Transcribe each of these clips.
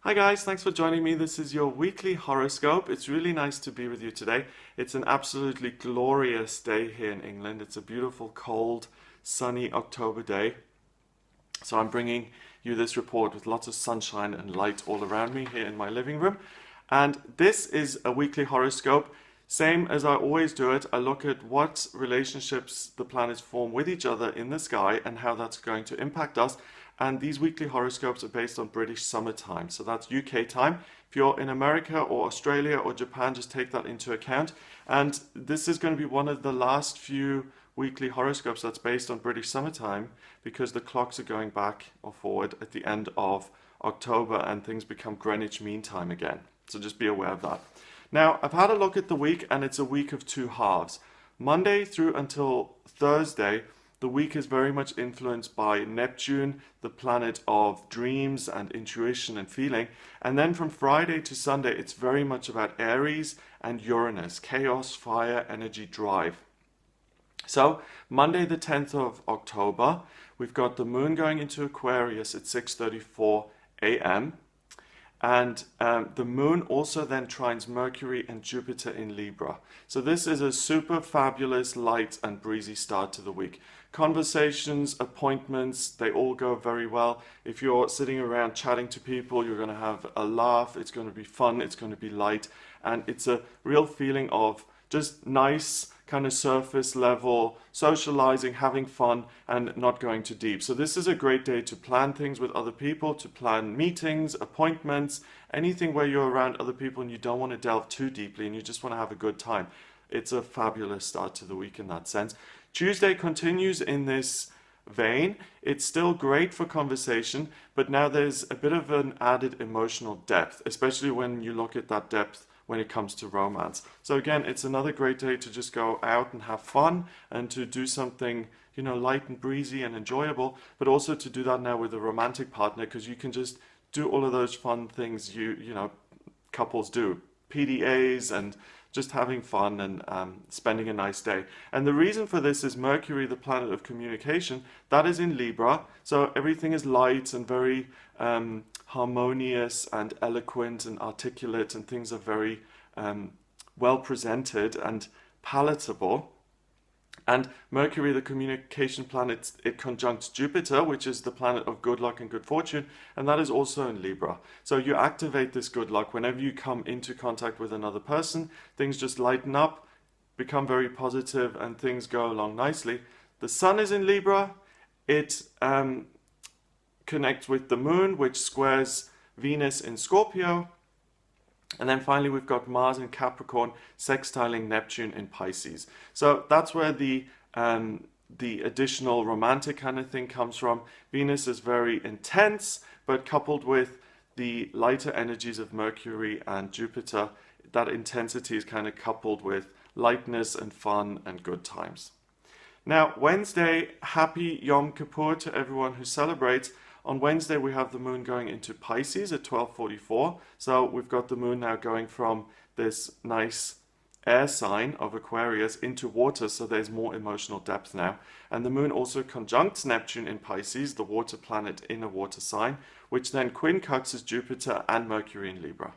Hi guys, thanks for joining me. This is your weekly horoscope. It's really nice to be with you today. It's an absolutely glorious day here in England. It's a beautiful, cold, sunny October day. So I'm bringing you this report with lots of sunshine and light all around me here in my living room. And this is a weekly horoscope. Same as I always do it, I look at what relationships the planets form with each other in the sky and how that's going to impact us. And these weekly horoscopes are based on British summer time. So that's UK time. If you're in America or Australia or Japan, just take that into account. And this is going to be one of the last few weekly horoscopes that's based on British summertime because the clocks are going back or forward at the end of October and things become Greenwich Mean Time again. So just be aware of that. Now, I've had a look at the week and it's a week of two halves. Monday through until Thursday, the week is very much influenced by Neptune, the planet of dreams and intuition and feeling. And then from Friday to Sunday, it's very much about Aries and Uranus, chaos, fire, energy, drive. So Monday the 10th of October, we've got the moon going into Aquarius at 6:34 a.m. And the moon also then trines Mercury and Jupiter in Libra. So this is a super fabulous, light and breezy start to the week. Conversations, appointments, they all go very well. If you're sitting around chatting to people, you're going to have a laugh. It's going to be fun. It's going to be light. And it's a real feeling of just nice, kind of surface level, socializing, having fun, and not going too deep. So this is a great day to plan things with other people, to plan meetings, appointments, anything where you're around other people and you don't want to delve too deeply and you just want to have a good time. It's a fabulous start to the week in that sense. Tuesday continues in this vein. It's still great for conversation, but now there's a bit of an added emotional depth, especially when you look at that depth when it comes to romance. So again, it's another great day to just go out and have fun and to do something, you know, light and breezy and enjoyable, but also to do that now with a romantic partner because you can just do all of those fun things you know, couples do. PDAs and just having fun and spending a nice day. And the reason for this is Mercury, the planet of communication, that is in Libra. So everything is light and very harmonious and eloquent and articulate, and things are very well presented and palatable. And Mercury, the communication planet, it conjuncts Jupiter, which is the planet of good luck and good fortune, and that is also in Libra. So you activate this good luck whenever you come into contact with another person. Things just lighten up, become very positive, and things go along nicely. The sun is in Libra. It connects with the moon, which squares Venus in Scorpio. And then finally, we've got Mars in Capricorn sextiling Neptune in Pisces. So that's where the additional romantic kind of thing comes from. Venus is very intense, but coupled with the lighter energies of Mercury and Jupiter, that intensity is kind of coupled with lightness and fun and good times. Now, Wednesday, happy Yom Kippur to everyone who celebrates. On Wednesday, we have the moon going into Pisces at 12:44. So we've got the moon now going from this nice air sign of Aquarius into water. So there's more emotional depth now. And the moon also conjuncts Neptune in Pisces, the water planet in a water sign, which then quincunxes Jupiter and Mercury in Libra.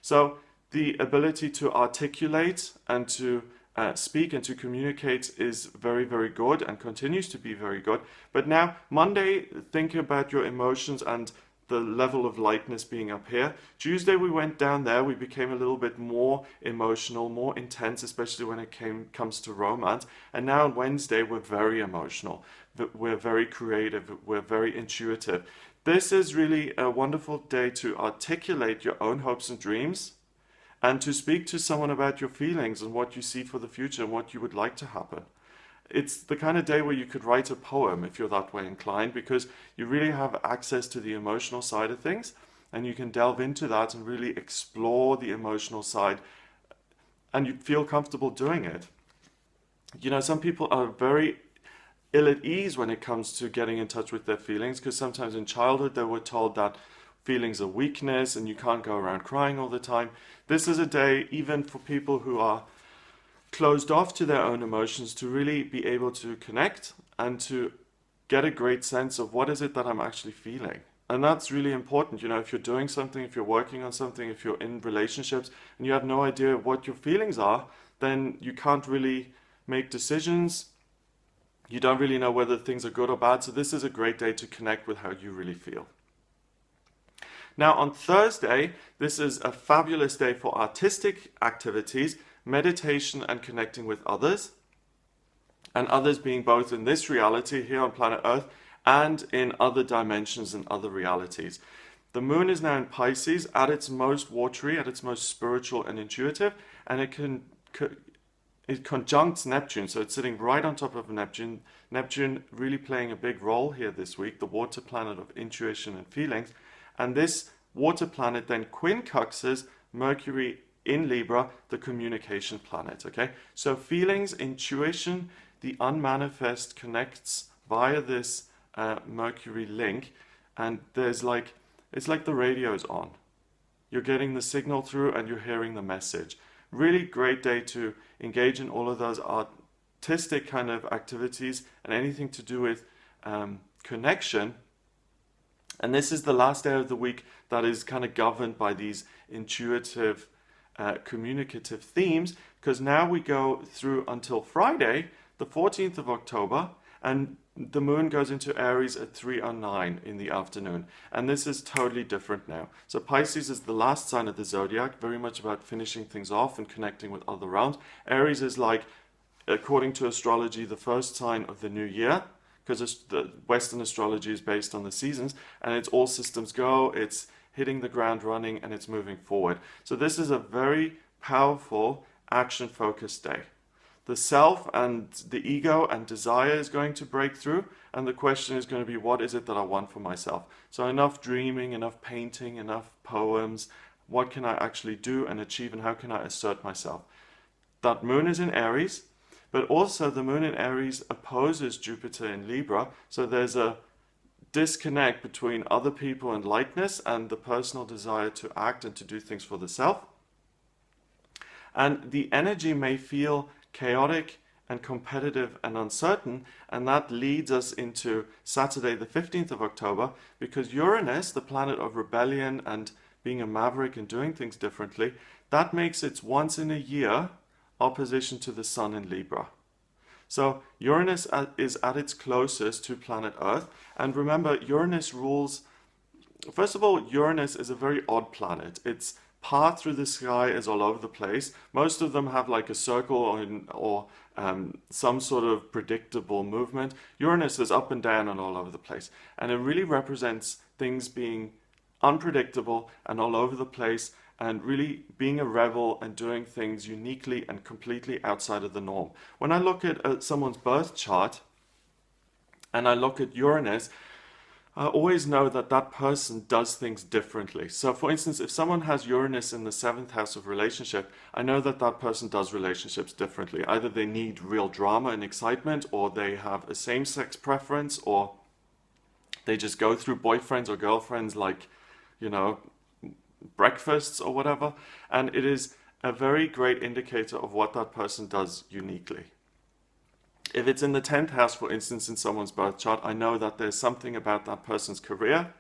So the ability to articulate and to speak and to communicate is very, very good and continues to be very good. But now, Monday, think about your emotions and the level of lightness being up here. Tuesday, we went down there. We became a little bit more emotional, more intense, especially when it comes to romance. And now on Wednesday, we're very emotional. We're very creative. We're very intuitive. This is really a wonderful day to articulate your own hopes and dreams, and to speak to someone about your feelings and what you see for the future and what you would like to happen. It's the kind of day where you could write a poem if you're that way inclined, because you really have access to the emotional side of things and you can delve into that and really explore the emotional side and you feel comfortable doing it. You know, some people are very ill at ease when it comes to getting in touch with their feelings because sometimes in childhood they were told that feelings of weakness and you can't go around crying all the time. This is a day even for people who are closed off to their own emotions to really be able to connect and to get a great sense of what is it that I'm actually feeling. And that's really important. If you're doing something, if you're working on something, if you're in relationships and you have no idea what your feelings are, then you can't really make decisions. You don't really know whether things are good or bad. So this is a great day to connect with how you really feel. Now on Thursday, this is a fabulous day for artistic activities, meditation and connecting with others. And others being both in this reality here on planet Earth and in other dimensions and other realities. The moon is now in Pisces at its most watery, at its most spiritual and intuitive, and it conjuncts Neptune, so it's sitting right on top of Neptune. Neptune really playing a big role here this week, the water planet of intuition and feelings. And this water planet then quincunxes Mercury in Libra, the communication planet, okay? So feelings, intuition, the unmanifest connects via this Mercury link, and it's like the radio's on. You're getting the signal through and you're hearing the message. Really great day to engage in all of those artistic kind of activities and anything to do with connection. And this is the last day of the week that is kind of governed by these intuitive, communicative themes, because now we go through until Friday, the 14th of October, and the moon goes into Aries at 3:09 in the afternoon. And this is totally different now. So Pisces is the last sign of the zodiac, very much about finishing things off and connecting with other realms. Aries is like, according to astrology, the first sign of the new year, because the Western astrology is based on the seasons, and it's all systems go, it's hitting the ground running, and it's moving forward. So this is a very powerful, action-focused day. The self and the ego and desire is going to break through, and the question is going to be, what is it that I want for myself? So enough dreaming, enough painting, enough poems. What can I actually do and achieve, and how can I assert myself? That moon is in Aries, but also the moon in Aries opposes Jupiter in Libra, so there's a disconnect between other people and lightness and the personal desire to act and to do things for the self. And the energy may feel chaotic and competitive and uncertain, and that leads us into Saturday the 15th of October, because Uranus, the planet of rebellion and being a maverick and doing things differently, that makes its once in a year opposition to the Sun in Libra. So Uranus is at its closest to planet Earth, and remember, Uranus rules, first of all, Uranus is a very odd planet. Its path through the sky is all over the place. Most of them have like a circle or some sort of predictable movement. Uranus is up and down and all over the place. And it really represents things being unpredictable and all over the place, and really being a rebel and doing things uniquely and completely outside of the norm. When I look at someone's birth chart and I look at Uranus, I always know that that person does things differently. So for instance, if someone has Uranus in the 7th house of relationship, I know that that person does relationships differently. Either they need real drama and excitement, or they have a same-sex preference, or they just go through boyfriends or girlfriends like, breakfasts or whatever. And it is a very great indicator of what that person does uniquely. If it's in the 10th house, for instance, in someone's birth chart, I know that there's something about that person's career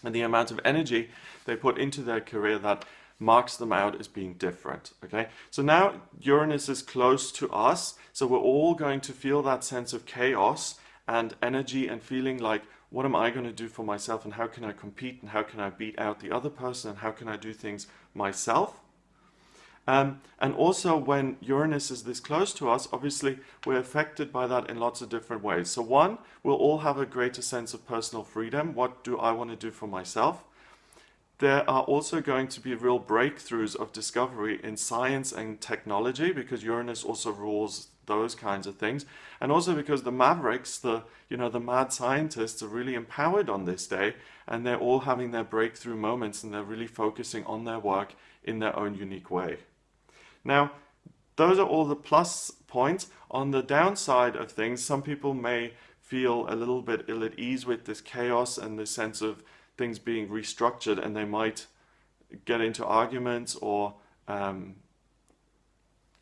and the amount of energy they put into their career that marks them out as being different, okay? So now Uranus is close to us, so we're all going to feel that sense of chaos and energy and feeling like, what am I going to do for myself, and how can I compete, and how can I beat out the other person, and how can I do things myself? And also when Uranus is this close to us, obviously we're affected by that in lots of different ways. So one, we'll all have a greater sense of personal freedom. What do I want to do for myself? There are also going to be real breakthroughs of discovery in science and technology, because Uranus also rules those kinds of things. And also because the mavericks, the mad scientists, are really empowered on this day, and they're all having their breakthrough moments, and they're really focusing on their work in their own unique way. Now, those are all the plus points. On the downside of things, some people may feel a little bit ill at ease with this chaos and this sense of things being restructured, and they might get into arguments or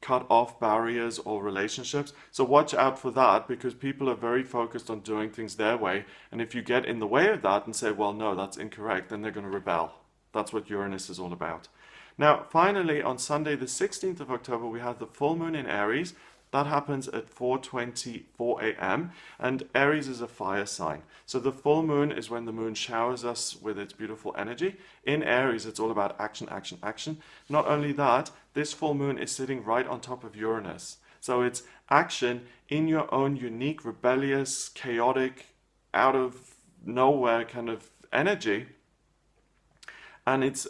cut off barriers or relationships. So watch out for that, because people are very focused on doing things their way. And if you get in the way of that and say, well, no, that's incorrect, then they're going to rebel. That's what Uranus is all about. Now, finally, on Sunday, the 16th of October, we have the full moon in Aries. That happens at 4:24 a.m. and Aries is a fire sign. So the full moon is when the moon showers us with its beautiful energy. In Aries, it's all about action, action, action. Not only that, this full moon is sitting right on top of Uranus. So it's action in your own unique, rebellious, chaotic, out of nowhere kind of energy. And it's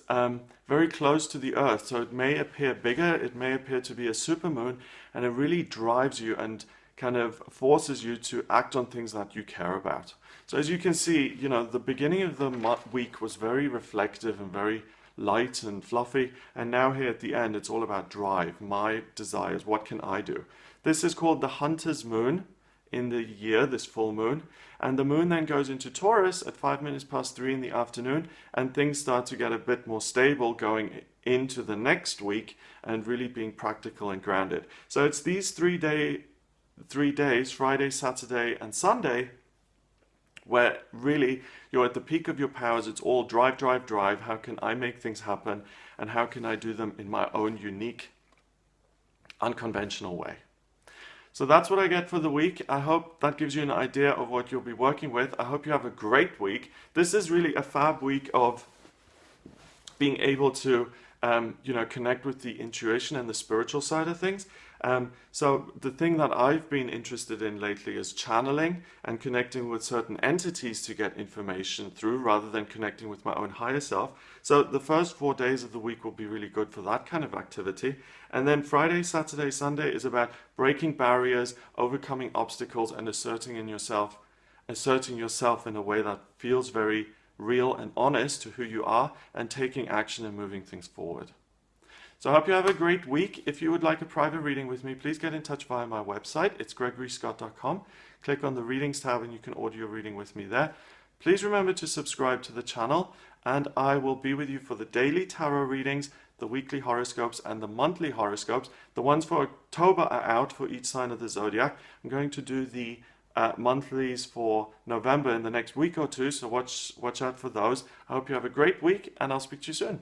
very close to the Earth, so it may appear bigger, it may appear to be a supermoon, and it really drives you and kind of forces you to act on things that you care about. So as you can see, you know, the beginning of the week was very reflective and very light and fluffy, and now here at the end, it's all about drive, my desires, what can I do? This is called the Hunter's Moon in the year, this full moon, and the moon then goes into Taurus at 3 in the afternoon, and things start to get a bit more stable going into the next week and really being practical and grounded. So it's these 3 days, Friday, Saturday and Sunday, where really you're at the peak of your powers. It's all drive, drive, drive. How can I make things happen, and how can I do them in my own unique, unconventional way? So that's what I get for the week. I hope that gives you an idea of what you'll be working with. I hope you have a great week. This is really a fab week of being able to, connect with the intuition and the spiritual side of things. So the thing that I've been interested in lately is channeling and connecting with certain entities to get information through, rather than connecting with my own higher self. So the first 4 days of the week will be really good for that kind of activity. And then Friday, Saturday, Sunday is about breaking barriers, overcoming obstacles, and asserting yourself in a way that feels very real and honest to who you are, and taking action and moving things forward. So I hope you have a great week. If you would like a private reading with me, please get in touch via my website. It's gregoryscott.com. Click on the readings tab and you can order your reading with me there. Please remember to subscribe to the channel, and I will be with you for the daily tarot readings, the weekly horoscopes and the monthly horoscopes. The ones for October are out for each sign of the zodiac. I'm going to do the monthlies for November in the next week or two, so watch out for those. I hope you have a great week, and I'll speak to you soon.